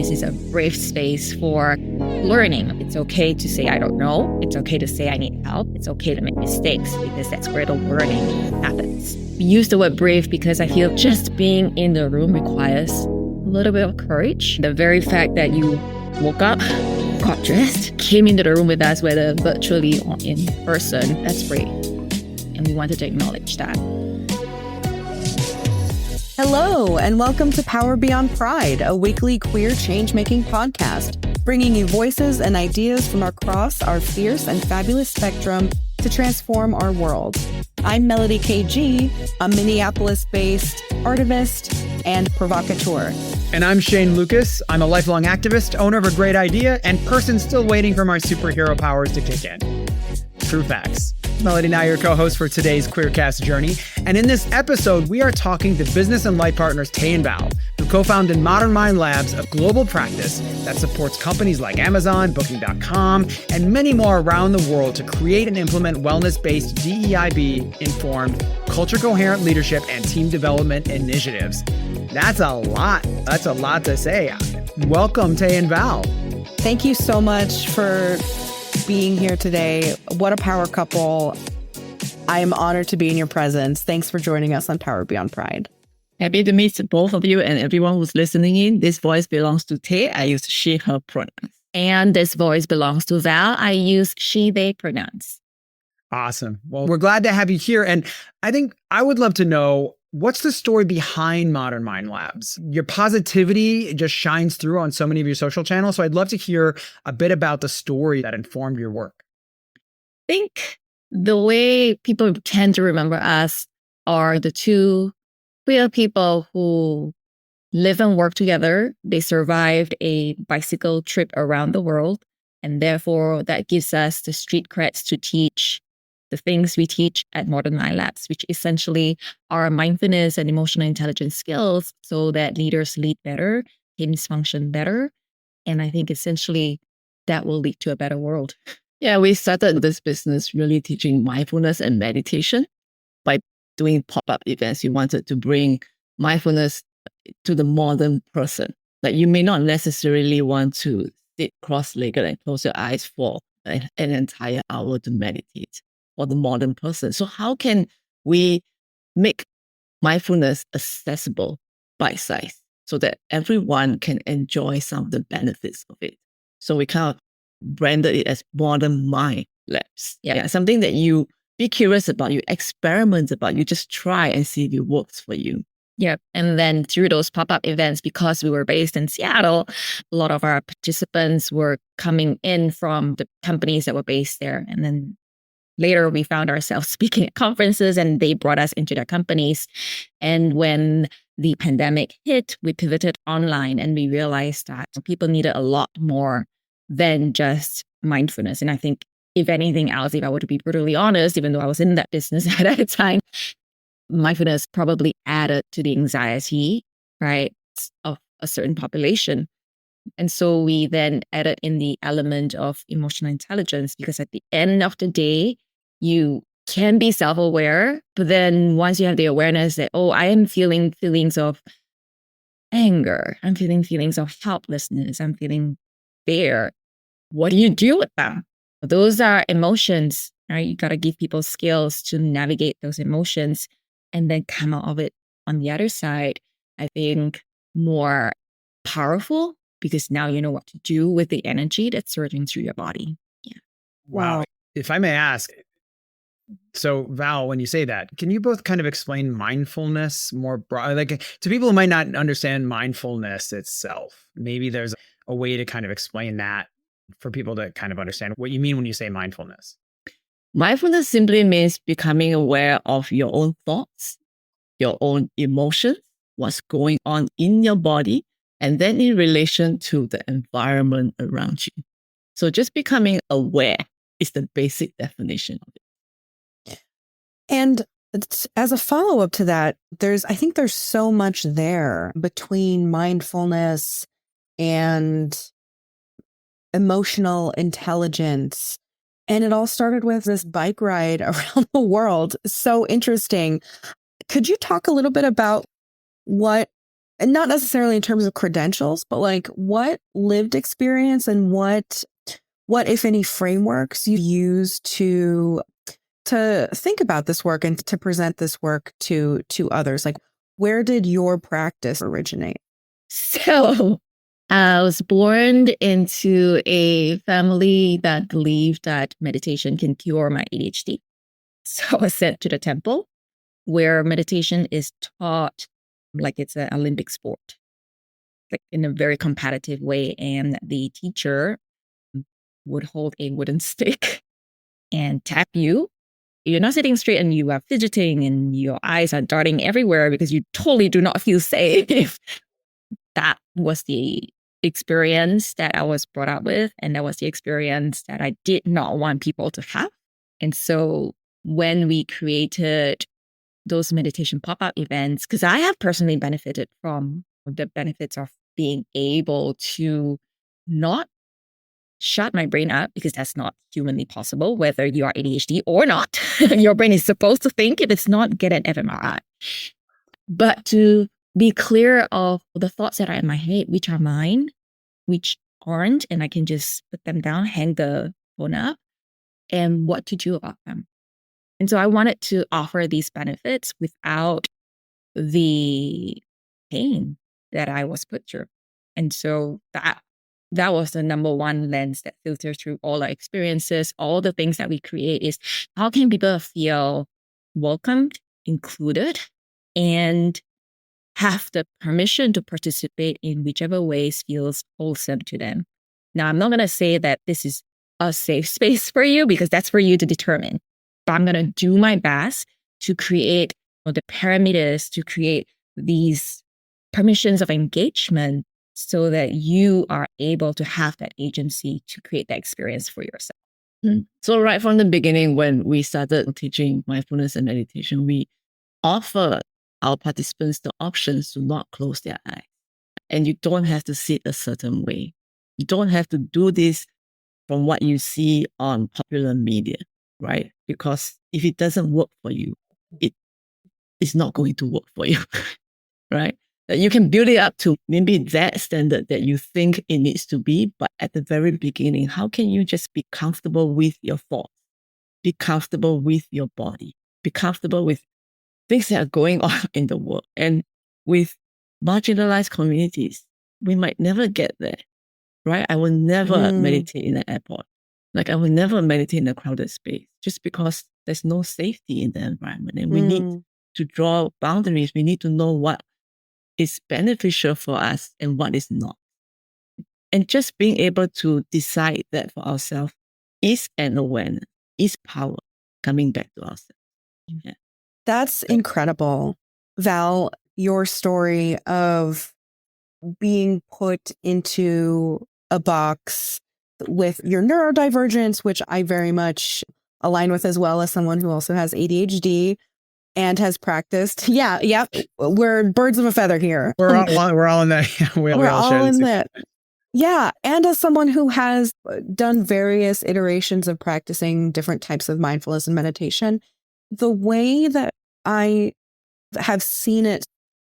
this is a brave space for learning. It's okay to say, I don't know. It's okay to say, I need help. It's okay to make mistakes because that's where the learning happens. We use the word brave because I feel just being in the room requires a little bit of courage. The very fact that you woke up, got dressed, came into the room with us, whether virtually or in person, that's brave. And we wanted to acknowledge that. Hello, and welcome to Power Beyond Pride, a weekly queer change-making podcast, bringing you voices and ideas from across our fierce and fabulous spectrum to transform our world. I'm Melodie KG, a Minneapolis-based artivist and provocateur. And I'm Shane Lukas. I'm a lifelong activist, owner of a great idea, and person still waiting for my superhero powers to kick in. True facts. Melodie and I are your co-hosts for today's Queercast journey. And in this episode, we are talking to business and life partners Tay and Val, who co-founded Modern Mind Labs, a global practice that supports companies like Amazon, Booking.com, and many more around the world to create and implement wellness-based DEIB-informed, culture-coherent leadership and team development initiatives. That's a lot. That's a lot to say. Welcome, Tay and Val. Thank you so much for being here today. What a power couple. I am honored to be in your presence. Thanks for joining us on Power Beyond Pride. Happy to meet both of you and everyone who's listening in. This voice belongs to Tay. I use she, her pronouns. And this voice belongs to Val. I use she, they pronouns. Awesome. Well, we're glad to have you here. And I think I would love to know, what's the story behind Modern Mind Labs? Your positivity just shines through on so many of your social channels. So I'd love to hear a bit about the story that informed your work. I think the way people tend to remember us are the two queer people who live and work together. They survived a bicycle trip around the world. And therefore, that gives us the street creds to teach the things we teach at Modern Mind Labs, which essentially are mindfulness and emotional intelligence skills so that leaders lead better, teams function better. And I think essentially that will lead to a better world. Yeah, we started this business really teaching mindfulness and meditation. By doing pop-up events, we wanted to bring mindfulness to the modern person. Like, you may not necessarily want to sit cross-legged and close your eyes for an entire hour to meditate for the modern person. So how can we make mindfulness accessible, bite-sized, so that everyone can enjoy some of the benefits of it? So we kind of branded it as Modern Mind Labs. Yeah, something that you be curious about, you experiment about, you just try and see if it works for you. Yeah. And then through those pop-up events, because we were based in Seattle, a lot of our participants were coming in from the companies that were based there. And then later, we found ourselves speaking at conferences and they brought us into their companies. And when the pandemic hit, we pivoted online and we realized that people needed a lot more than just mindfulness. And I think if anything else, if I were to be brutally honest, even though I was in that business at the time, mindfulness probably added to the anxiety, right, of a certain population. And so we then added in the element of emotional intelligence, because at the end of the day, you can be self-aware, but then once you have the awareness that, oh, I am feeling feelings of anger, I'm feeling feelings of helplessness, I'm feeling fear, what do you do with them? Those are emotions, right? You got to give people skills to navigate those emotions and then come out of it on the other side, I think, more powerful, because now you know what to do with the energy that's surging through your body. Yeah. Wow. If I may ask, so Val, when you say that, can you both kind of explain mindfulness more broadly? Like, to people who might not understand mindfulness itself, maybe there's a way to kind of explain that for people to kind of understand what you mean when you say mindfulness. Mindfulness simply means becoming aware of your own thoughts, your own emotions, what's going on in your body, and then in relation to the environment around you. So just becoming aware is the basic definition of it. And as a follow-up to that, I think there's so much there between mindfulness and emotional intelligence. And it all started with this bike ride around the world. So interesting. Could you talk a little bit about what and not necessarily in terms of credentials, but like what lived experience and what if any frameworks you use to think about this work and to present this work to others? Like, where did your practice originate? So I was born into a family that believed that meditation can cure my ADHD. So I was sent to the temple where meditation is taught like it's an Olympic sport, like in a very competitive way. And the teacher would hold a wooden stick and tap you. You're not sitting straight and you are fidgeting and your eyes are darting everywhere because you totally do not feel safe. That was the experience that I was brought up with. And that was the experience that I did not want people to have. And so when we created those meditation pop-up events, because I have personally benefited from the benefits of being able to not shut my brain up, because that's not humanly possible, whether you are ADHD or not. Your brain is supposed to think. If it's not, get an fMRI. But to be clear of the thoughts that are in my head, which are mine, which aren't, and I can just put them down, hang the phone up, and what to do about them. And so I wanted to offer these benefits without the pain that I was put through. And so that was the number one lens that filters through all our experiences, all the things that we create, is how can people feel welcomed, included, and have the permission to participate in whichever ways feels wholesome to them. Now, I'm not going to say that this is a safe space for you, because that's for you to determine. But I'm going to do my best to create the parameters, to create these permissions of engagement so that you are able to have that agency to create that experience for yourself. So right from the beginning, when we started teaching mindfulness and meditation, we offer our participants the options to not close their eyes. And you don't have to sit a certain way. You don't have to do this from what you see on popular media, right? Because if it doesn't work for you, it is not going to work for you, right? You can build it up to maybe that standard that you think it needs to be, but at the very beginning, how can you just be comfortable with your thoughts, be comfortable with your body, be comfortable with things that are going on in the world? And with marginalized communities, we might never get there, right? I will never meditate in an airport. Like I will never meditate in a crowded space just because there's no safety in the environment. And we need to draw boundaries. We need to know what is beneficial for us and what is not. And just being able to decide that for ourselves is an awareness, is power coming back to ourselves. Yeah. That's incredible. Val, your story of being put into a box with your neurodivergence, which I very much align with as well, as someone who also has ADHD and has practiced. Yeah. We're birds of a feather here. We're all in that. We all share in that. Yeah. And as someone who has done various iterations of practicing different types of mindfulness and meditation, the way that I have seen it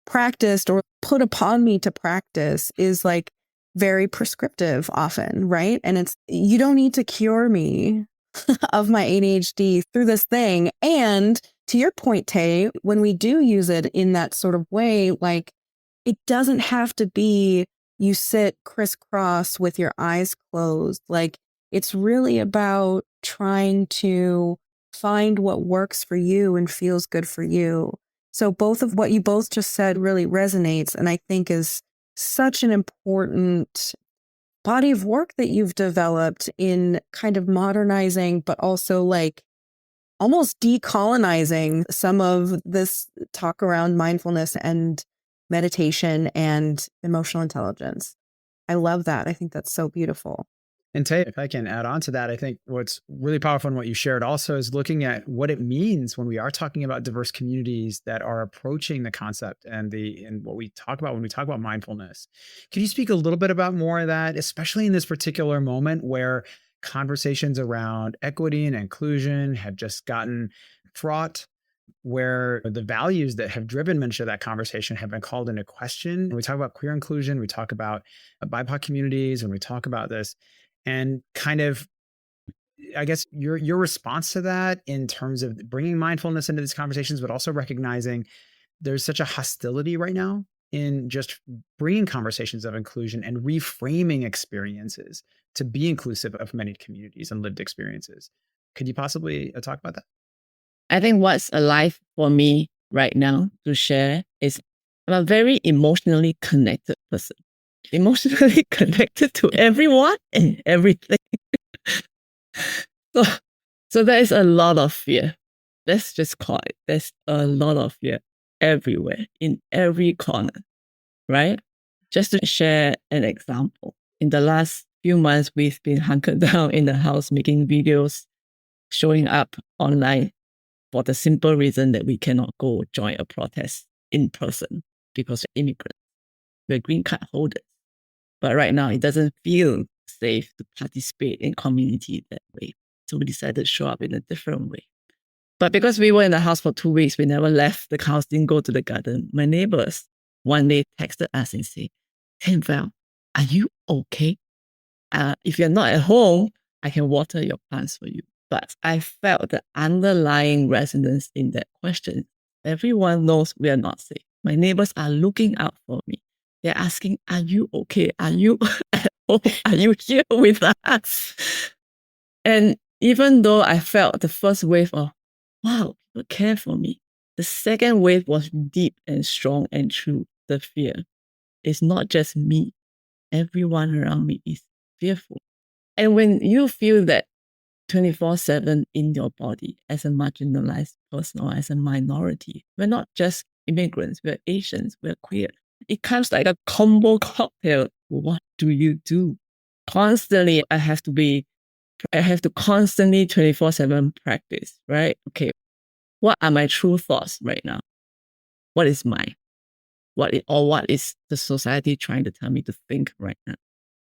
practiced or put upon me to practice is like very prescriptive often, right? And it's, you don't need to cure me of my ADHD through this thing. And to your point, Tay, when we do use it in that sort of way, like it doesn't have to be you sit crisscross with your eyes closed. Like it's really about trying to find what works for you and feels good for you. So both of what you both just said really resonates, and I think is such an important body of work that you've developed in kind of modernizing, but also like almost decolonizing some of this talk around mindfulness and meditation and emotional intelligence. I love that. I think that's so beautiful. And Tay, if I can add on to that, I think what's really powerful in what you shared also is looking at what it means when we are talking about diverse communities that are approaching the concept and what we talk about when we talk about mindfulness. Can you speak a little bit about more of that, especially in this particular moment where conversations around equity and inclusion have just gotten fraught, where the values that have driven much of that conversation have been called into question. When we talk about queer inclusion, we talk about BIPOC communities, when we talk about this, and kind of, I guess, your response to that in terms of bringing mindfulness into these conversations, but also recognizing there's such a hostility right now in just bringing conversations of inclusion and reframing experiences to be inclusive of many communities and lived experiences. Could you possibly talk about that? I think what's alive for me right now to share is I'm a very emotionally connected person. Emotionally connected to everyone and everything. So there is a lot of fear. Let's just call it. There's a lot of fear everywhere, in every corner, right? Just to share an example, in the last few months, we've been hunkered down in the house, making videos, showing up online for the simple reason that we cannot go join a protest in person because we're immigrants. We're green card holders. But right now, it doesn't feel safe to participate in community that way. So we decided to show up in a different way. But because we were in the house for 2 weeks, we never left the house, didn't go to the garden. My neighbors one day texted us and said, "Hey, Val, are you okay? If you're not at home, I can water your plants for you." But I felt the underlying resonance in that question. Everyone knows we are not safe. My neighbors are looking out for me. They're asking, "Are you okay? Are you at home? Are you here with us?" And even though I felt the first wave of, wow, people care for me, the second wave was deep and strong and true. The fear. It's not just me. Everyone around me is fearful. And when you feel that 24/7 in your body as a marginalized person or as a minority, we're not just immigrants, we're Asians, we're queer. It comes like a combo cocktail. What do you do? Constantly, I have to constantly 24/7 practice, right? Okay, what are my true thoughts right now? What is mine? What is the society trying to tell me to think right now?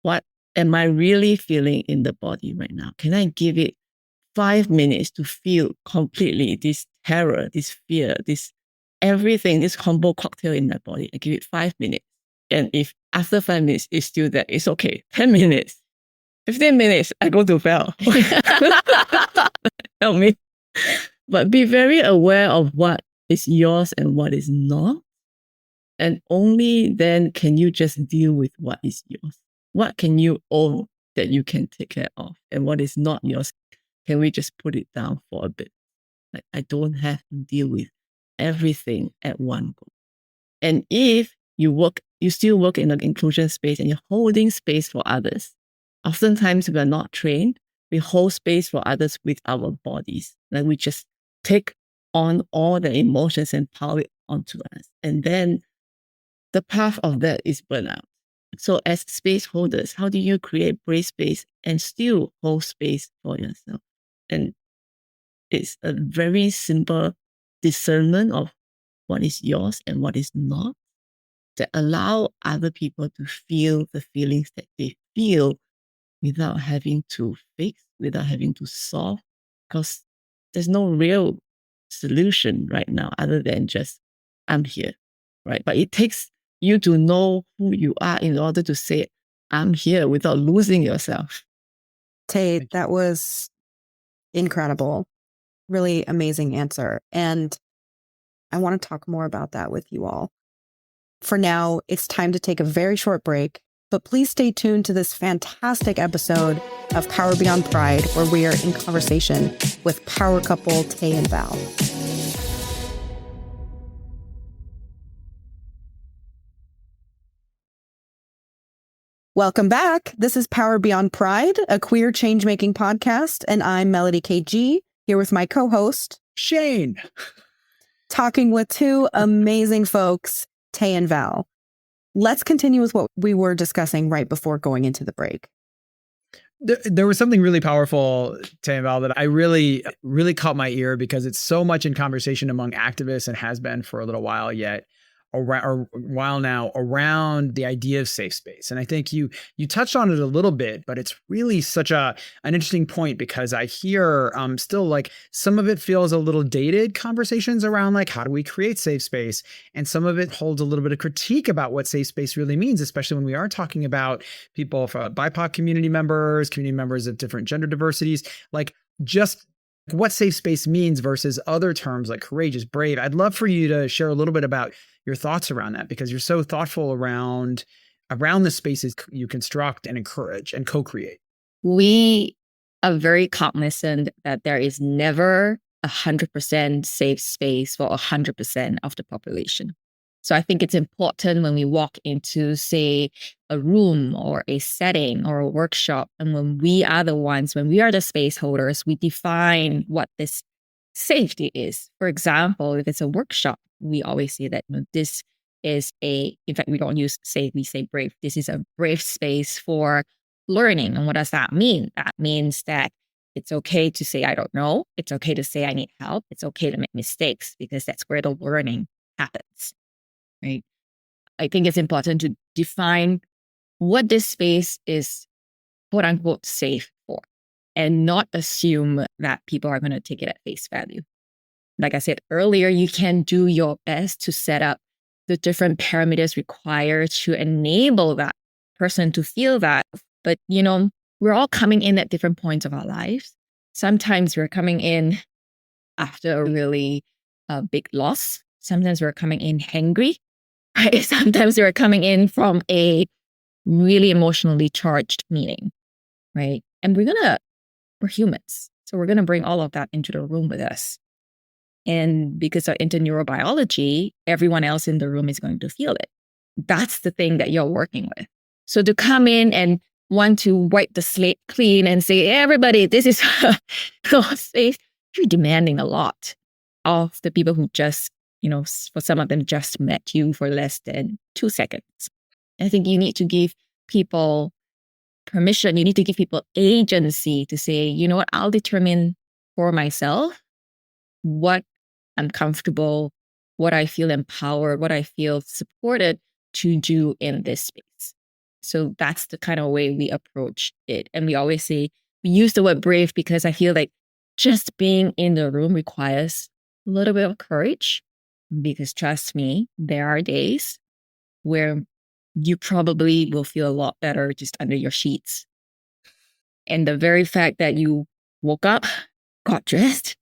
What am I really feeling in the body right now? Can I give it 5 minutes to feel completely this terror, this fear, this everything, this combo cocktail in my body? I give it 5 minutes. And if after 5 minutes it's still there, it's okay. 10 minutes, 15 minutes, I go to Val. Help me. But be very aware of what is yours and what is not. And only then can you just deal with what is yours. What can you own that you can take care of? And what is not yours, can we just put it down for a bit? Like, I don't have to deal with everything at one go. And if you still work in an inclusion space and you're holding space for others, oftentimes we are not trained. We hold space for others with our bodies. Like, we just take on all the emotions and pile it onto us. And then the path of that is burnout. So as space holders, how do you create brave space and still hold space for yourself? And it's a very simple discernment of what is yours and what is not, that allow other people to feel the feelings that they feel without having to fix, without having to solve, because there's no real solution right now other than just, I'm here, right? But it takes you to know who you are in order to say, I'm here, without losing yourself. Tay, that was incredible. Really amazing answer. And I want to talk more about that with you all. For now, it's time to take a very short break, but please stay tuned to this fantastic episode of Power Beyond Pride, where we are in conversation with power couple Tay and Val. Welcome back. This is Power Beyond Pride, a queer change-making podcast, and I'm Melodie KG, here with my co-host, Shane, talking with two amazing folks, Tay and Val. Let's continue with what we were discussing right before going into the break. There was something really powerful, Tay and Val, that I really caught my ear, because it's so much in conversation among activists and has been for a little while, yet while now around the idea of safe space. And I think you touched on it a little bit, but it's really such an interesting point, because I hear still like some of it feels a little dated conversations around like, how do we create safe space? And some of it holds a little bit of critique about what safe space really means, especially when we are talking about people from BIPOC community members of different gender diversities, like just what safe space means versus other terms like courageous, brave. I'd love for you to share a little bit about your thoughts around that, because you're so thoughtful around the spaces you construct and encourage and co-create. We are very cognizant that there is never 100% safe space for 100% of the population. So I think it's important when we walk into, say, a room or a setting or a workshop, and when we are the space holders, we define what this safety is. For example, if it's a workshop, we always say that this is in fact, we don't use safe, we say brave. This is a brave space for learning. And what does that mean? That means that it's okay to say, I don't know. It's okay to say, I need help. It's okay to make mistakes, because that's where the learning happens. Right? I think it's important to define what this space is, quote unquote, safe for, and not assume that people are going to take it at face value. Like I said earlier, you can do your best to set up the different parameters required to enable that person to feel that. But, we're all coming in at different points of our lives. Sometimes we're coming in after a really big loss. Sometimes we're coming in hangry. Right? Sometimes we're coming in from a really emotionally charged meeting, right? And we're humans. So we're going to bring all of that into the room with us. And because of interneurobiology, everyone else in the room is going to feel it. That's the thing that you're working with. So to come in and want to wipe the slate clean and say, everybody, this is safe, you're demanding a lot of the people who just, for some of them just met you for less than 2 seconds. I think you need to give people permission. You need to give people agency to say, you know what, I'll determine for myself what I'm comfortable, what I feel empowered, what I feel supported to do in this space. So that's the kind of way we approach it. And we always say, we use the word brave because I feel like just being in the room requires a little bit of courage. Because trust me, there are days where you probably will feel a lot better just under your sheets. And the very fact that you woke up, got dressed,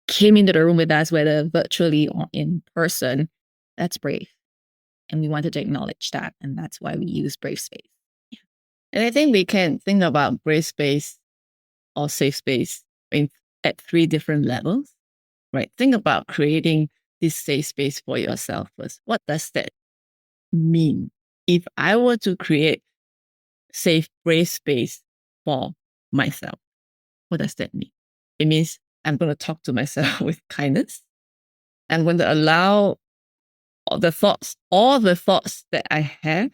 came into the room with us, whether virtually or in person, that's brave. And we wanted to acknowledge that. And that's why we use brave space. Yeah. And I think we can think about brave space or safe space at 3 different levels, right? Think about creating this safe space for yourself first. What does that mean? If I were to create safe, brave space for myself, what does that mean? It means I'm going to talk to myself with kindness. I'm going to allow all the thoughts that I have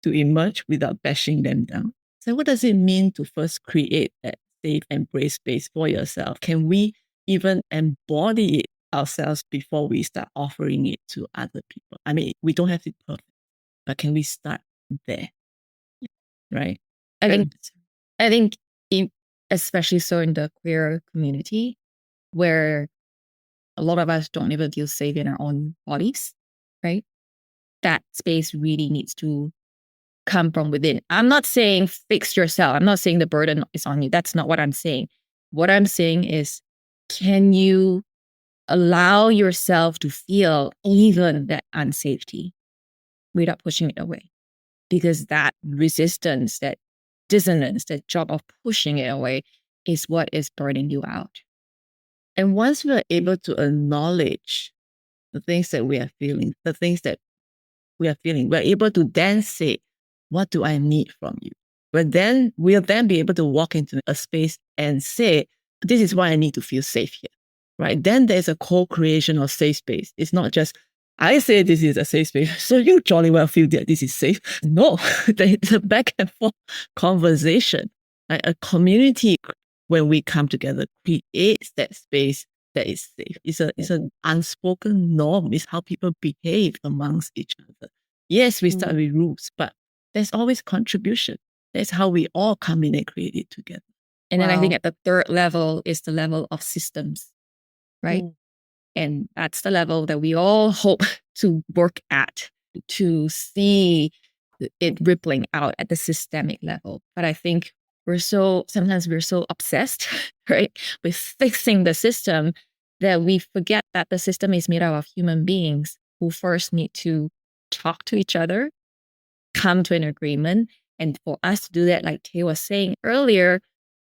to emerge without bashing them down. So what does it mean to first create that safe and brave space for yourself? Can we even embody it ourselves before we start offering it to other people? I mean, we don't have to be perfect, but can we start there? Right? I think especially so in the queer community, where a lot of us don't even feel safe in our own bodies, right? That space really needs to come from within. I'm not saying fix yourself. I'm not saying the burden is on you. That's not what I'm saying. What I'm saying is, can you allow yourself to feel even that unsafety without pushing it away? Because that resistance, that dissonance, that job of pushing it away is what is burning you out. And once we're able to acknowledge the things that we are feeling, we're able to then say, what do I need from you? We'll then be able to walk into a space and say, this is why I need to feel safe here, right? Then there's a co-creation of safe space. It's not just, I say this is a safe space, so you jolly well feel that this is safe. No, it's a back and forth conversation. Like a community, when we come together, creates that space that is safe. It's an unspoken norm. It's how people behave amongst each other. Yes, we start with rules, but there's always contribution. That's how we all come in and create it together. And then I think at the third level is the level of systems, right? And that's the level that we all hope to work at, to see it rippling out at the systemic level. But I think sometimes we're so obsessed, right, with fixing the system that we forget that the system is made out of human beings who first need to talk to each other, come to an agreement. And for us to do that, like Tay was saying earlier,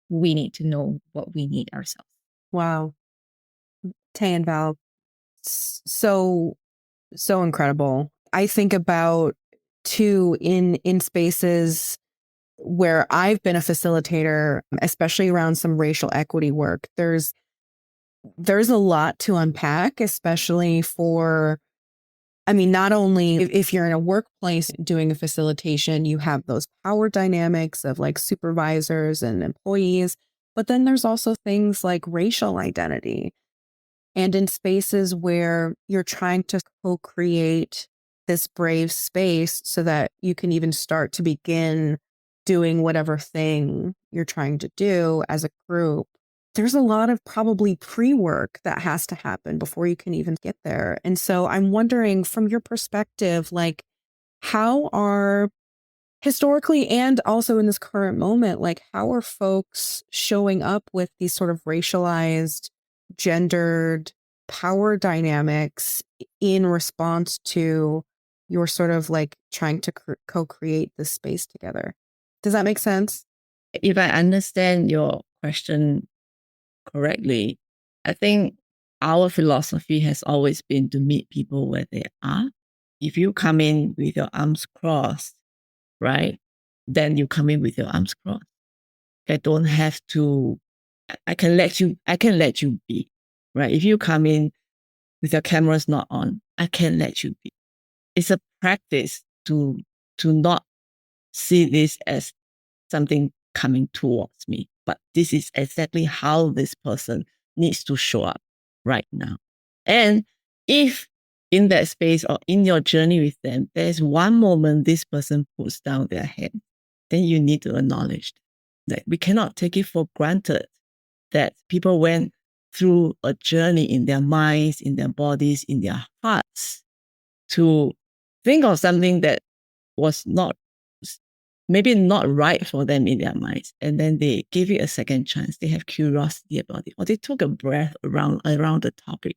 we need to know what we need ourselves. Wow. Tay and Val, so incredible. I think about too in spaces where I've been a facilitator, especially around some racial equity work. There's a lot to unpack, especially for, I mean, not only if you're in a workplace doing a facilitation, you have those power dynamics of like supervisors and employees, but then there's also things like racial identity. And in spaces where you're trying to co-create this brave space so that you can even start to begin doing whatever thing you're trying to do as a group, there's a lot of probably pre-work that has to happen before you can even get there. And so I'm wondering, from your perspective, like, how are historically and also in this current moment, like, how are folks showing up with these sort of racialized, gendered power dynamics in response to your sort of like trying to co-create this space together? Does that make sense? If I understand your question correctly, I think our philosophy has always been to meet people where they are. If you come in with your arms crossed, right, then you come in with your arms crossed. I don't have to, I can let you be, right? If you come in with your cameras not on, I can let you be. It's a practice to not see this as something coming towards me, but this is exactly how this person needs to show up right now. And if in that space or in your journey with them, there's one moment this person puts down their hand, then you need to acknowledge that we cannot take it for granted that people went through a journey in their minds, in their bodies, in their hearts to think of something that was maybe not right for them in their minds. And then they give it a second chance. They have curiosity about it, or they took a breath around the topic.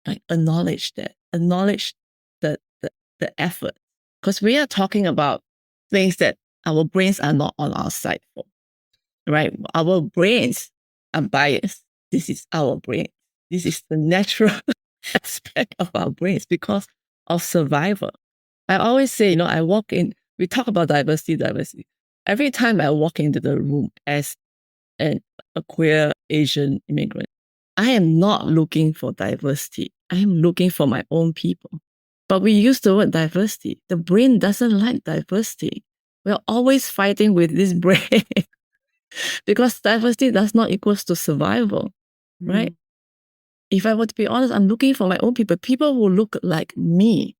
Like, acknowledge that, acknowledge the effort. Because we are talking about things that our brains are not on our side for, right? Our brains are biased. This is our brain. This is the natural aspect of our brains because of survival. I always say, I walk in, we talk about diversity. Every time I walk into the room as a queer Asian immigrant, I am not looking for diversity. I am looking for my own people. But we use the word diversity. The brain doesn't like diversity. We're always fighting with this brain because diversity does not equal to survival, right? If I were to be honest, I'm looking for my own people who look like me.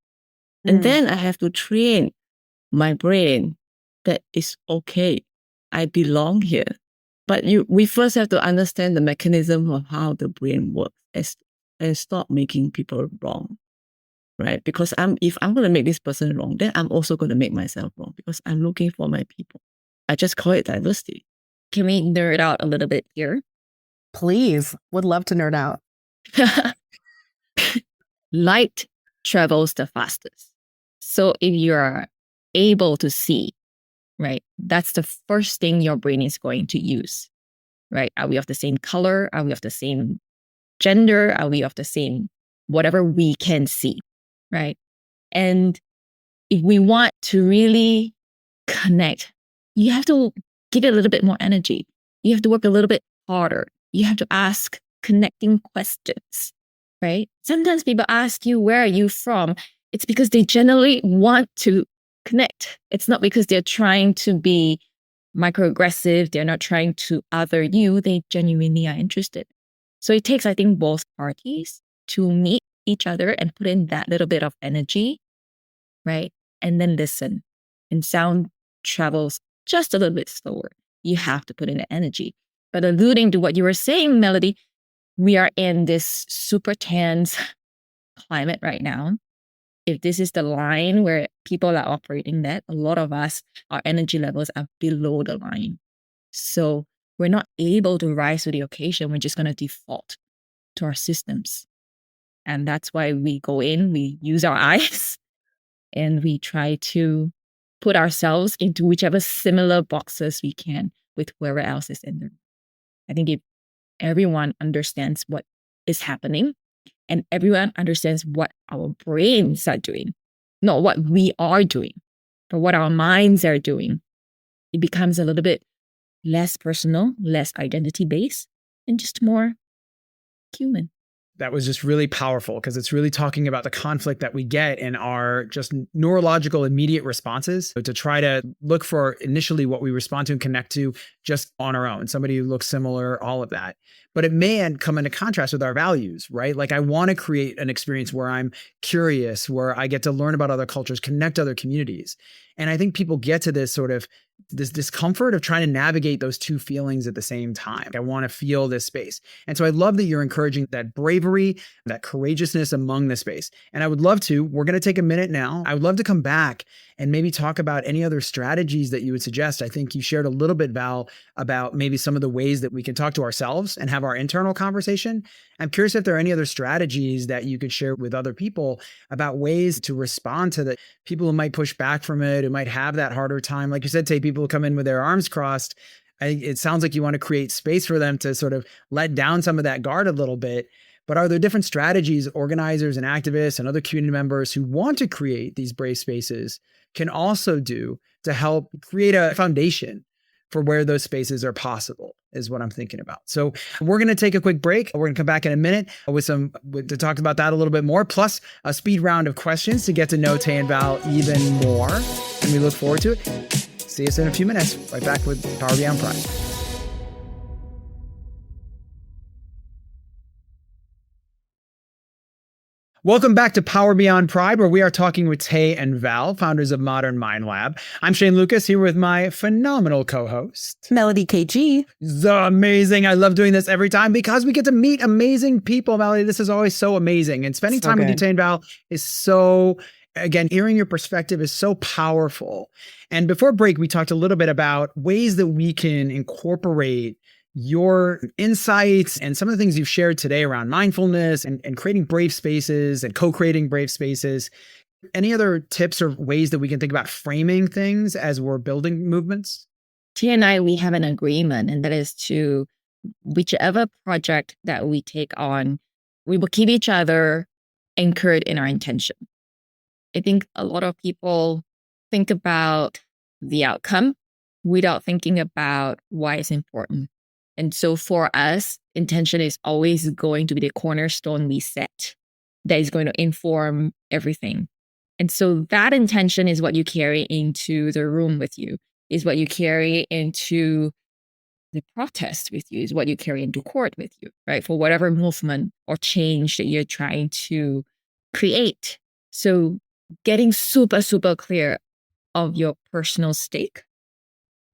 And then I have to train my brain that it's okay. I belong here. But we first have to understand the mechanism of how the brain works and stop making people wrong, right? Because if I'm going to make this person wrong, then I'm also going to make myself wrong because I'm looking for my people. I just call it diversity. Can we nerd out a little bit here? Please. Would love to nerd out. Light travels the fastest. So if you're able to see, right, that's the first thing your brain is going to use, right? Are we of the same color? Are we of the same gender? Are we of the same whatever we can see, right? And if we want to really connect, you have to give it a little bit more energy. You have to work a little bit harder. You have to ask connecting questions, right? Sometimes people ask you, where are you from? It's because they generally want to connect. It's not because they're trying to be microaggressive. They're not trying to other you. They genuinely are interested. So it takes, I think, both parties to meet each other and put in that little bit of energy, right? And then listen. And sound travels just a little bit slower. You have to put in the energy. But alluding to what you were saying, Melodie, we are in this super tense climate right now. If this is the line where people are operating that, a lot of us, our energy levels are below the line. So we're not able to rise to the occasion. We're just going to default to our systems. And that's why we go in, we use our eyes, and we try to put ourselves into whichever similar boxes we can with whoever else is in there. I think if everyone understands what is happening and everyone understands what our brains are doing, not what we are doing, but what our minds are doing, it becomes a little bit less personal, less identity-based, and just more human. That was just really powerful because it's really talking about the conflict that we get in our just neurological immediate responses to try to look for initially what we respond to and connect to just on our own, somebody who looks similar, all of that. But it may come into contrast with our values, right? Like I want to create an experience where I'm curious, where I get to learn about other cultures, connect to other communities. And I think people get to this sort of this discomfort of trying to navigate those two feelings at the same time. I want to feel this space. And so I love that you're encouraging that bravery, that courageousness among the space. And I would love to, we're going to take a minute now. I would love to come back and maybe talk about any other strategies that you would suggest. I think you shared a little bit, Val, about maybe some of the ways that we can talk to ourselves and have our internal conversation. I'm curious if there are any other strategies that you could share with other people about ways to respond to the people who might push back from it, who might have that harder time. Like you said, Tay, people who come in with their arms crossed. It sounds like you want to create space for them to sort of let down some of that guard a little bit. But are there different strategies organizers and activists and other community members who want to create these brave spaces can also do to help create a foundation for where those spaces are possible, is what I'm thinking about. So we're going to take a quick break. We're going to come back in a minute to talk about that a little bit more, plus a speed round of questions to get to know Tay and Val even more. And we look forward to it. See us in a few minutes. Right back with Power Beyond Pride. Welcome back to Power Beyond Pride, where we are talking with Tay and Val, founders of Modern Mind Lab. I'm Shane Lukas, here with my phenomenal co-host, Melodie KG. So amazing. I love doing this every time because we get to meet amazing people, Melodie. This is always so amazing. And spending time with you, Tay and Val, is so, again, hearing your perspective is so powerful. And before break, we talked a little bit about ways that we can incorporate your insights and some of the things you've shared today around mindfulness and creating brave spaces and co-creating brave spaces. Any other tips or ways that we can think about framing things as we're building movements? Tia and I, we have an agreement, and that is to whichever project that we take on, we will keep each other anchored in our intention. I think a lot of people think about the outcome without thinking about why it's important. And so for us, intention is always going to be the cornerstone we set that is going to inform everything. And so that intention is what you carry into the room with you, is what you carry into the protest with you, is what you carry into court with you, right? For whatever movement or change that you're trying to create. So getting super, super clear of your personal stake,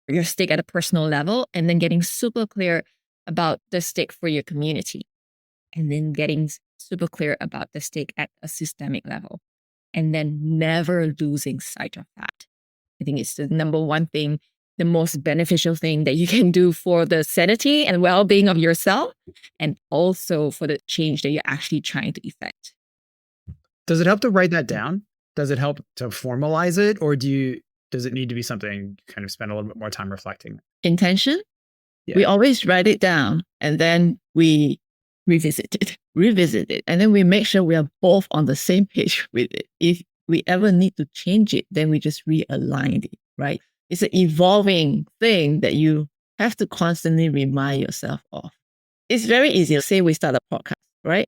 your stake at a personal level, and then getting super clear about the stake for your community, and then getting super clear about the stake at a systemic level, and then never losing sight of that. I think it's the number one thing, the most beneficial thing that you can do for the sanity and well-being of yourself, and also for the change that you're actually trying to effect. Does it help to write that down? Does it help to formalize it? Or does it need to be something you kind of spend a little bit more time reflecting? Intention? Yeah. We always write it down and then we revisit it. And then we make sure we are both on the same page with it. If we ever need to change it, then we just realign it, right? It's an evolving thing that you have to constantly remind yourself of. It's very easy. Say we start a podcast, right?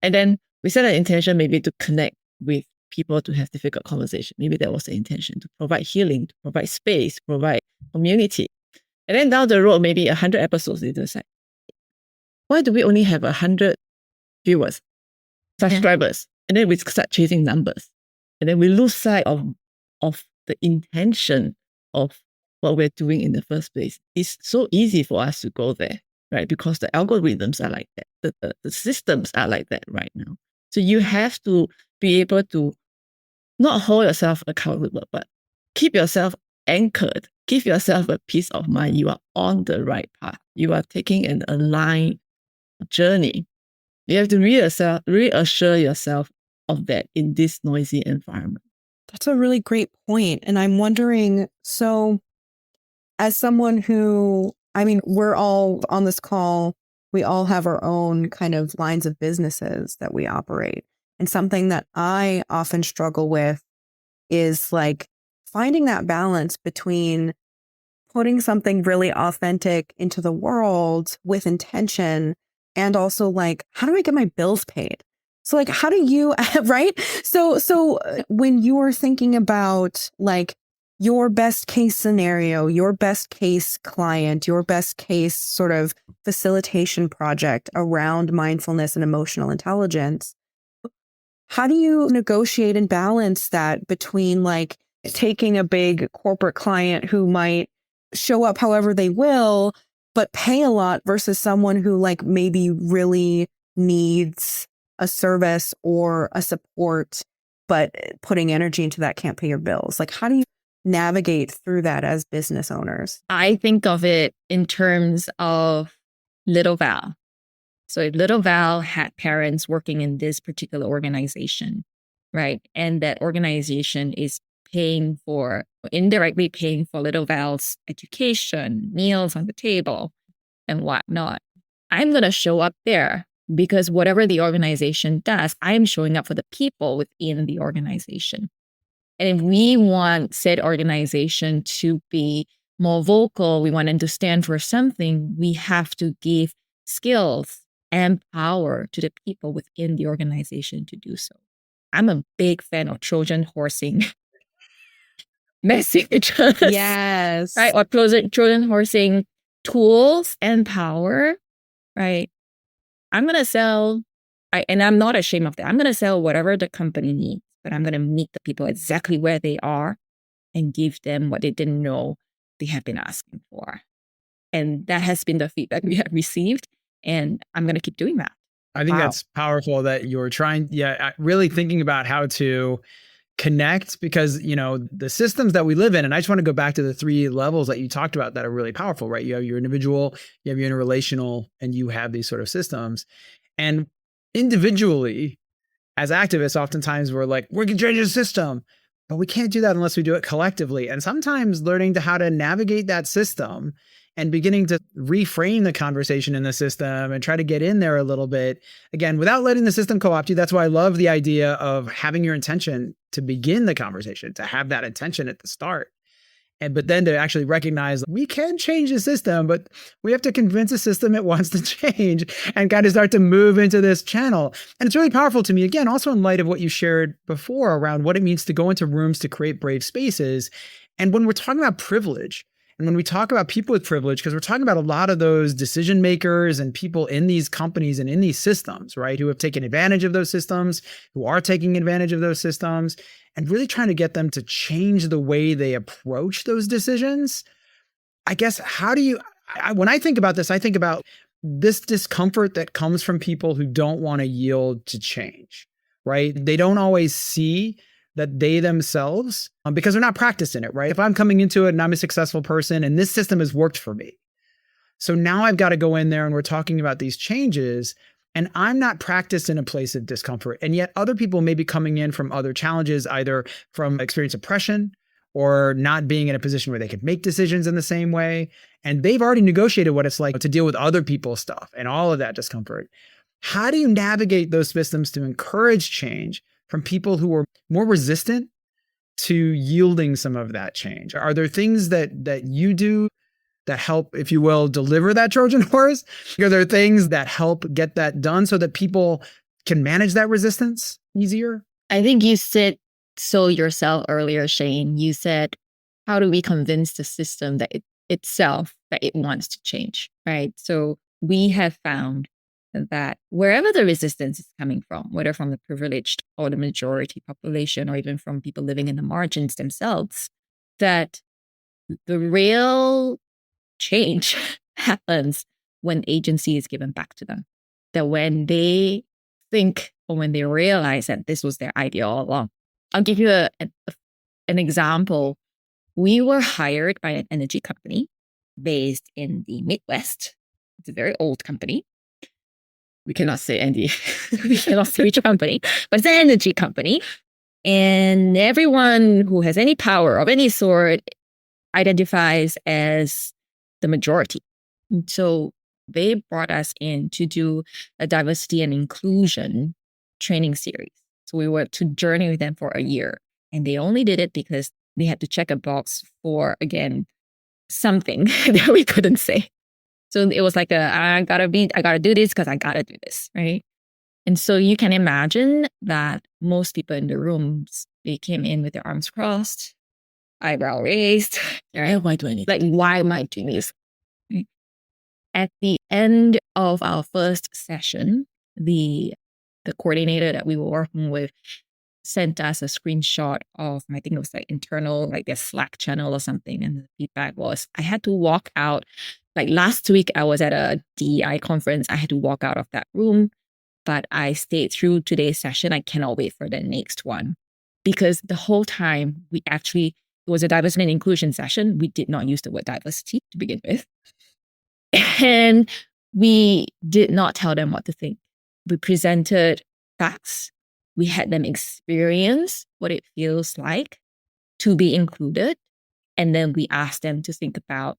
And then we set an intention maybe to connect with people, to have difficult conversation. Maybe that was the intention, to provide healing, to provide space, to provide community. And then down the road, maybe 100 episodes later, it's like, why do we only have 100 viewers, subscribers? And then we start chasing numbers. And then we lose sight of the intention of what we're doing in the first place. It's so easy for us to go there, right? Because the algorithms are like that. The systems are like that right now. So you have to be able to not hold yourself accountable, but keep yourself anchored. Give yourself a peace of mind. You are on the right path. You are taking an aligned journey. You have to reassure yourself of that in this noisy environment. That's a really great point. And I'm wondering, so as someone who, I mean, we're all on this call, we all have our own kind of lines of businesses that we operate. And something that I often struggle with is like finding that balance between putting something really authentic into the world with intention and also like, how do I get my bills paid? So like, how do you, right? So when you are thinking about like your best case scenario, your best case client, your best case sort of facilitation project around mindfulness and emotional intelligence, how do you negotiate and balance that between like taking a big corporate client who might show up however they will, but pay a lot versus someone who like maybe really needs a service or a support, but putting energy into that can't pay your bills? Like, how do you navigate through that as business owners? I think of it in terms of little Val. So if little Val had parents working in this particular organization, right? And that organization is paying for, indirectly paying for little Val's education, meals on the table, and whatnot. I'm going to show up there because whatever the organization does, I'm showing up for the people within the organization. And if we want said organization to be more vocal, we want them to stand for something, we have to give skills and power to the people within the organization to do so. I'm a big fan of Trojan horsing messages. Yes. Right? Or Trojan horsing tools and power, right? I'm going to sell, and I'm not ashamed of that. I'm going to sell whatever the company needs, but I'm going to meet the people exactly where they are and give them what they didn't know they have been asking for. And that has been the feedback we have received. And I'm going to keep doing that. I think that's powerful that you're trying, really thinking about how to connect, because, you know, the systems that we live in, and I just want to go back to the 3 levels that you talked about that are really powerful, right? You have your individual, you have your interrelational, and you have these sort of systems. And individually, as activists, oftentimes we're like, we can change the system, but we can't do that unless we do it collectively. And sometimes learning to how to navigate that system and beginning to reframe the conversation in the system and try to get in there a little bit, again, without letting the system co-opt you. That's why I love the idea of having your intention to begin the conversation, to have that intention at the start. But then to actually recognize we can change the system, but we have to convince the system it wants to change and kind of start to move into this channel. And it's really powerful to me, again, also in light of what you shared before around what it means to go into rooms to create brave spaces. And when we're talking about privilege, and when we talk about people with privilege, because we're talking about a lot of those decision makers and people in these companies and in these systems, right, who have taken advantage of those systems, who are taking advantage of those systems, and really trying to get them to change the way they approach those decisions. I guess, how do you, when I think about this, I think about this discomfort that comes from people who don't want to yield to change, right? They don't always see that they themselves, because they're not practicing it, right? If I'm coming into it and I'm a successful person and this system has worked for me, so now I've got to go in there and we're talking about these changes, and I'm not practiced in a place of discomfort. And yet other people may be coming in from other challenges, either from experience oppression or not being in a position where they could make decisions in the same way. And they've already negotiated what it's like to deal with other people's stuff and all of that discomfort. How do you navigate those systems to encourage change from people who are more resistant to yielding some of that change? Are there things that you do that help, if you will, deliver that Trojan horse? Are there things that help get that done so that people can manage that resistance easier? I think you said so yourself earlier, Shane. You said, how do we convince the system that itself that it wants to change, right? So we have found that wherever the resistance is coming from, whether from the privileged or the majority population, or even from people living in the margins themselves, that the real change happens when agency is given back to them. That when they think or when they realize that this was their idea all along. I'll give you an example. We were hired by an energy company based in the Midwest. It's a very old company. We cannot say any. We cannot say which company, but it's an energy company. And everyone who has any power of any sort identifies as the majority. And so they brought us in to do a diversity and inclusion training series. So we were to journey with them for a year. And they only did it because they had to check a box for, again, something that we couldn't say. So it was like I gotta do this because I gotta do this, right? And so you can imagine that most people in the rooms, they came in with their arms crossed, eyebrow raised. Right? Why do I need Like, why am I doing this? At the end of our first session, the coordinator that we were working with sent us a screenshot of, I think it was like internal, like their Slack channel or something. And the feedback was, I had to walk out. Like last week, I was at a DEI conference. I had to walk out of that room, but I stayed through today's session. I cannot wait for the next one. Because the whole time it was a diversity and inclusion session. We did not use the word diversity to begin with. And we did not tell them what to think. We presented facts. We had them experience what it feels like to be included. And then we asked them to think about,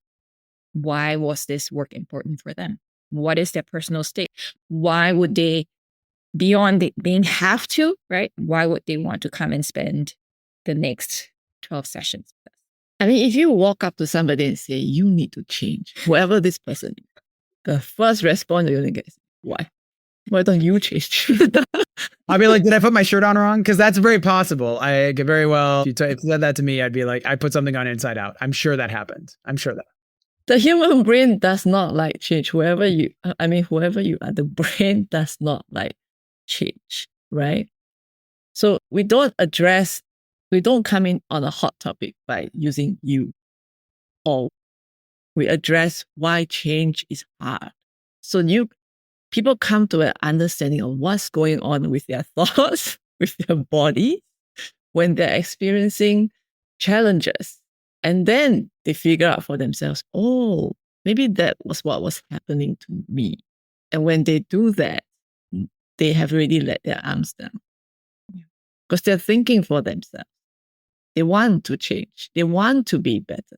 why was this work important for them? What is their personal stake? Why would they, beyond being have to, right? Why would they want to come and spend the next 12 sessions with us? I mean, if you walk up to somebody and say, you need to change, whoever this person is, the first response you're going to get is, why? Why don't you change? I'll be like, did I put my shirt on wrong? Because that's very possible. I could very well, if you said that to me, I'd be like, I put something on inside out. I'm sure that happened. I'm sure that. The human brain does not like change. Whoever you are, the brain does not like change, right? So we don't come in on a hot topic by using you, or we address why change is hard. So people come to an understanding of what's going on with their thoughts, with their body, when they're experiencing challenges. And then they figure out for themselves, oh, maybe that was what was happening to me. And when they do that, they have already let their arms down. Because they're thinking for themselves. They want to change. They want to be better.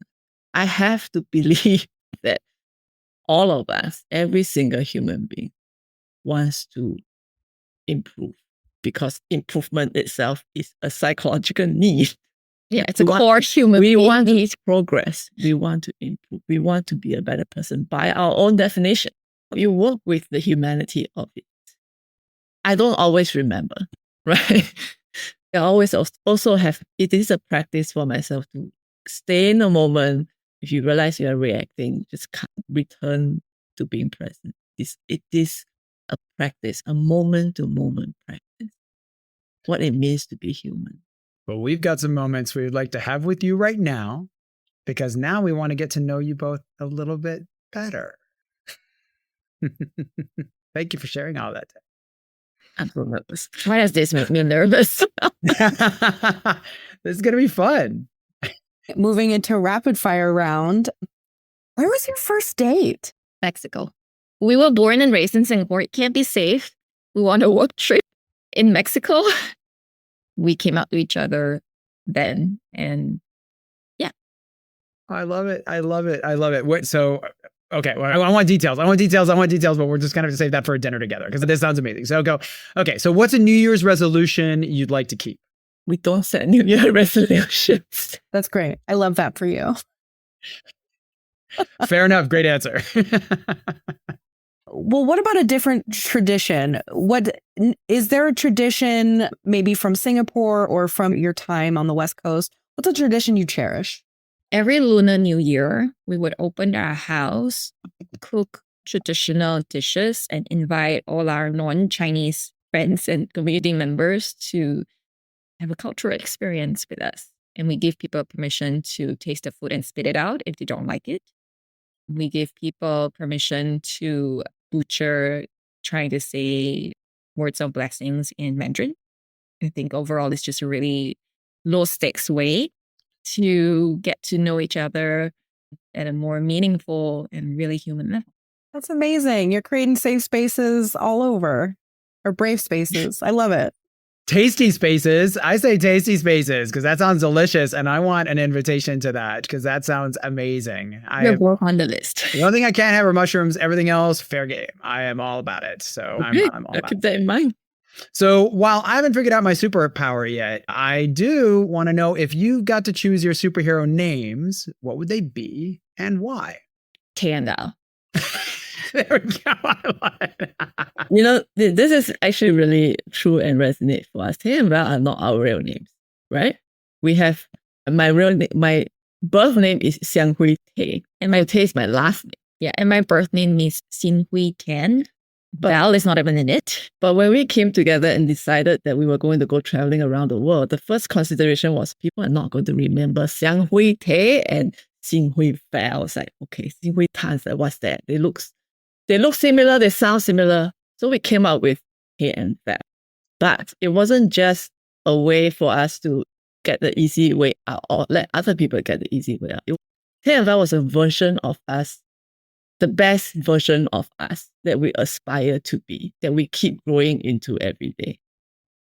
I have to believe that all of us, every single human being, wants to improve, because improvement itself is a psychological need. Yeah, it's a core human. We want to progress. We want to improve. We want to be a better person by our own definition. You work with the humanity of it. I don't always remember, right? I always also have, it is a practice for myself to stay in the moment. If you realize you are reacting, just return to being present. It is a practice, a moment-to-moment practice. What it means to be human. Well, we've got some moments we would like to have with you right now, because now we want to get to know you both a little bit better. Thank you for sharing all that. I'm so nervous. Why does this make me nervous? This is going to be fun. Moving into rapid fire round. Where was your first date? Mexico. We were born and raised in Singapore. It can't be safe. We want a work trip in Mexico. We came out to each other then, and yeah. I love it. I love it. I love it. So, okay, well, I want details, but we're just going to save that for a dinner together, because this sounds amazing. So okay, so what's a New Year's resolution you'd like to keep? We don't set New Year resolutions. That's great. I love that for you. Fair enough. Great answer. Well, what about a different tradition? Is there a tradition maybe from Singapore or from your time on the West Coast? What's a tradition you cherish? Every Lunar New Year, we would open our house, cook traditional dishes and invite all our non-Chinese friends and community members to have a cultural experience with us. And we give people permission to taste the food and spit it out if they don't like it. We give people permission to butcher, trying to say words of blessings in Mandarin. I think overall it's just a really low stakes way to get to know each other at a more meaningful and really human level. That's amazing. You're creating safe spaces all over, or brave spaces. I love it. Tasty spaces. I say tasty spaces because that sounds delicious. And I want an invitation to that because that sounds amazing. We're both on the list. The only thing I can't have are mushrooms. Everything else, fair game. I am all about it. So I'm all I'll about keep it. that in mind. So while I haven't figured out my superpower yet, I do want to know if you got to choose your superhero names, what would they be and why? Tay and Val. There we go. I love it. You know, this is actually really true and resonate for us. Tay and Val are not our real names, right? We have my birth name is Xiang Hui Tay, and my Tay is my last name. Yeah, and my birth name is Xin Hui Tian. Val is not even in it. But when we came together and decided that we were going to go traveling around the world, the first consideration was people are not going to remember Xiang Hui Tay and Xin Hui Val. I was like, okay, Xin Hui Tan, what's that? They look similar, they sound similar. So we came up with Tay and Val. But it wasn't just a way for us to get the easy way out or let other people get the easy way out. Tay and Val was a version of us, the best version of us that we aspire to be, that we keep growing into every day.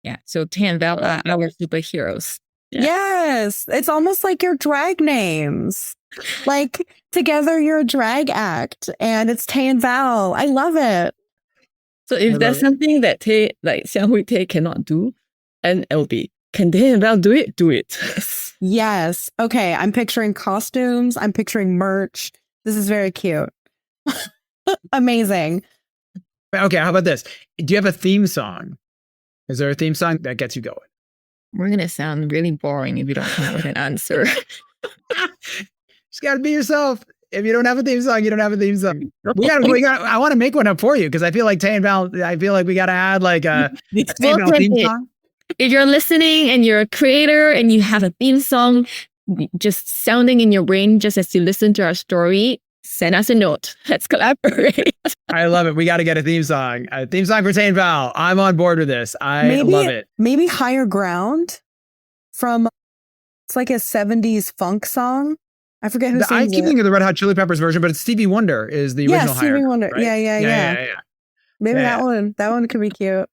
Yeah, so Tay and Val are our superheroes. Yeah. Yes. It's almost like your drag names. Like together you're a drag act and it's Tay and Val. I love it. So if there's something that Tay, like Xiang Hui Tay cannot do, and it'll be, can Tay and Val do it? Do it. Yes. Okay. I'm picturing costumes. I'm picturing merch. This is very cute. Amazing. Okay, how about this? Do you have a theme song? Is there a theme song that gets you going? We're going to sound really boring if you don't come up with an answer. Just got to be yourself. If you don't have a theme song, you don't have a theme song. I want to make one up for you because I feel like Tay and Val, I feel like we got to add like a Tay and Val theme song. If you're listening and you're a creator and you have a theme song just sounding in your brain just as you listen to our story, send us a note. Let's collaborate. I love it. We got to get a theme song. A theme song for Tay and Val. I'm on board with this. I love it. Maybe Higher Ground from, it's like a 70s funk song. I forget who sings I keep thinking of the Red Hot Chili Peppers version, but it's Stevie Wonder is the original. Yeah, Stevie Wonder. Right? Yeah. Maybe that one could be cute.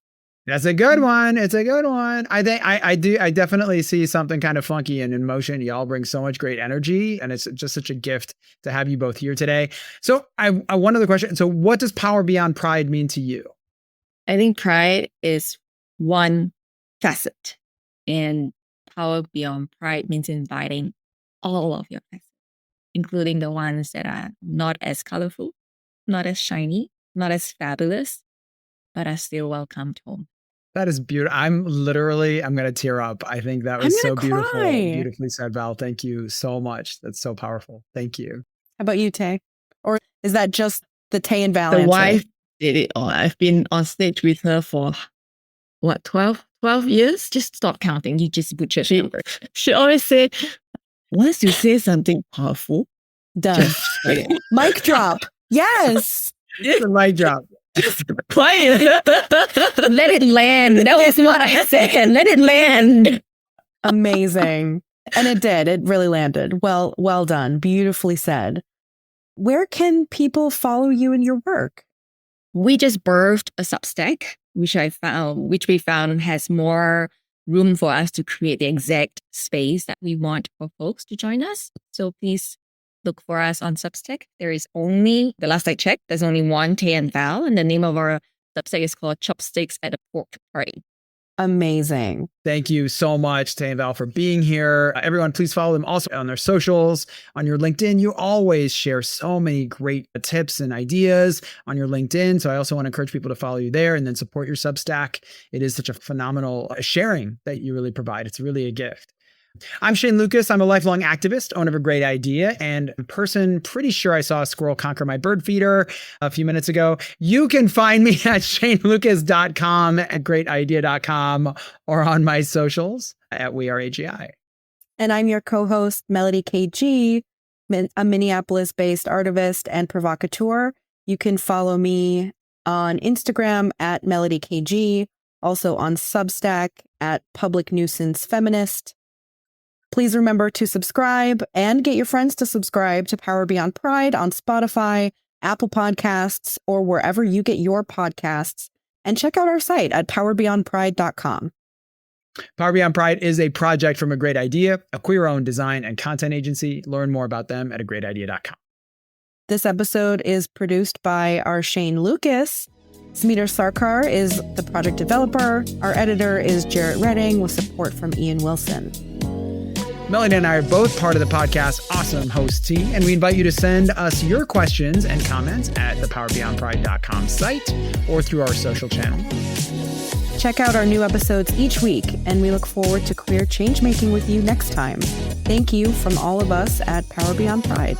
That's a good one. It's a good one. I think I definitely see something kind of funky and in motion. Y'all bring so much great energy and it's just such a gift to have you both here today. So I one other question. So what does Power Beyond Pride mean to you? I think pride is one facet and Power Beyond Pride means inviting all of your facets, including the ones that are not as colorful, not as shiny, not as fabulous, but are still welcomed home. That is beautiful. I'm going to tear up. I think that was so beautiful. Beautifully said, Val. Thank you so much. That's so powerful. Thank you. How about you, Tay? Or is that just the Tay and Val The answer? wife did it all. I've been on stage with her for, 12 years? Just stop counting. You just butchered numbers. She always said, once you say something powerful, done. Mic drop. Yes. It's a mic drop. Quiet. Let it land. That was what I said. Let it land. Amazing. And it did. It really landed. Well done. Beautifully said. Where can people follow you in your work? We just birthed a Substack, which we found has more room for us to create the exact space that we want for folks to join us. So please look for us on Substack. There is only, the last I checked, there's only one Tay and Val, and the name of our Substack is called Chopsticks at a Pork Party. Amazing. Thank you so much, Tay and Val, for being here. Everyone, please follow them also on their socials, on your LinkedIn. You always share so many great tips and ideas on your LinkedIn. So I also want to encourage people to follow you there and then support your Substack. It is such a phenomenal sharing that you really provide. It's really a gift. I'm Shane Lukas. I'm a lifelong activist, owner of a great idea, and a person pretty sure I saw a squirrel conquer my bird feeder a few minutes ago. You can find me at shanelukas.com, at greatidea.com, or on my socials at WeAreAGI. And I'm your co-host, Melodie KG, a Minneapolis-based artivist and provocateur. You can follow me on Instagram at Melodie KG, also on Substack at Public Nuisance Feminist. Please remember to subscribe and get your friends to subscribe to Power Beyond Pride on Spotify, Apple Podcasts, or wherever you get your podcasts. And check out our site at powerbeyondpride.com. Power Beyond Pride is a project from A Great Idea, a queer-owned design and content agency. Learn more about them at agreatidea.com. This episode is produced by our Shane Lukas. Smeeter Sarkar is the project developer. Our editor is Jarrett Redding with support from Ian Wilson. Melodie and I are both part of the podcast Awesome Host team, and we invite you to send us your questions and comments at the powerbeyondpride.com site or through our social channel. Check out our new episodes each week, and we look forward to queer change making with you next time. Thank you from all of us at Power Beyond Pride.